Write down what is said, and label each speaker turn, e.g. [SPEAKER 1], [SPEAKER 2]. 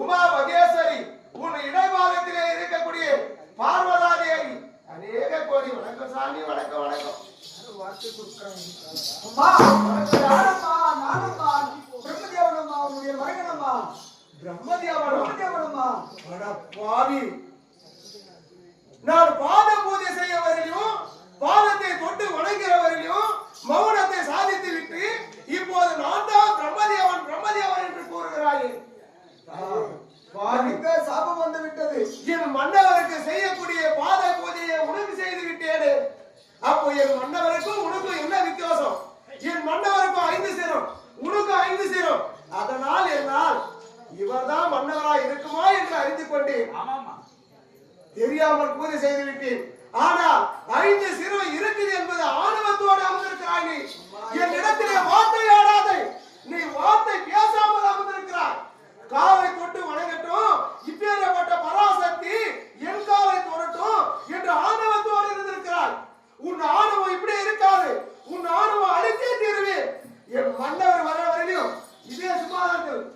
[SPEAKER 1] உமா மகேஸ்வரி உன் இடைபாகத்திலே இருக்கக்கூடிய பார்வதா தேவி அநேக கோடி வணக்கம் சாமி வணக்கம் வணக்கம்.
[SPEAKER 2] பிரம்மதேவனம்மா உன்னுடைய மகனம்மா. பிரம்மதேவனம்மா
[SPEAKER 1] பாவி, நான் பாத பூஜை செய்யவரையும் பாதத்தை தொட்டு வணங்குகிறவரையும் மௌனத்தை சாதித்து விட்டு இப்போது நான் தான் பிரம்மதேவன் பிரம்மதேவன் என்று கூறுகிறாயே.
[SPEAKER 2] சாபம் வந்து விட்டது.
[SPEAKER 1] என் மன்னவருக்கு செய்யக்கூடிய பாத பூஜையை உனக்கு செய்து விட்டேனே. அப்போ என் மன்னவருக்கும் உனக்கும் என்ன வித்தியாசம்? என் மன்னவருக்கும் 5 சிரம், உனக்கும் 5 சிரம். அதனால் என்னால் இவர்தான் மன்னவராய் இருக்குமா என்று அறிந்து கொண்டேன். தெரியாமல் பூஜை செய்து விட்டேன். ஆனால் 5 சிரம் இருக்குது என்பது ஆணவத்தோடு அமர்ந்திருக்கிறாய். என் இடத்திலே வார்த்தையா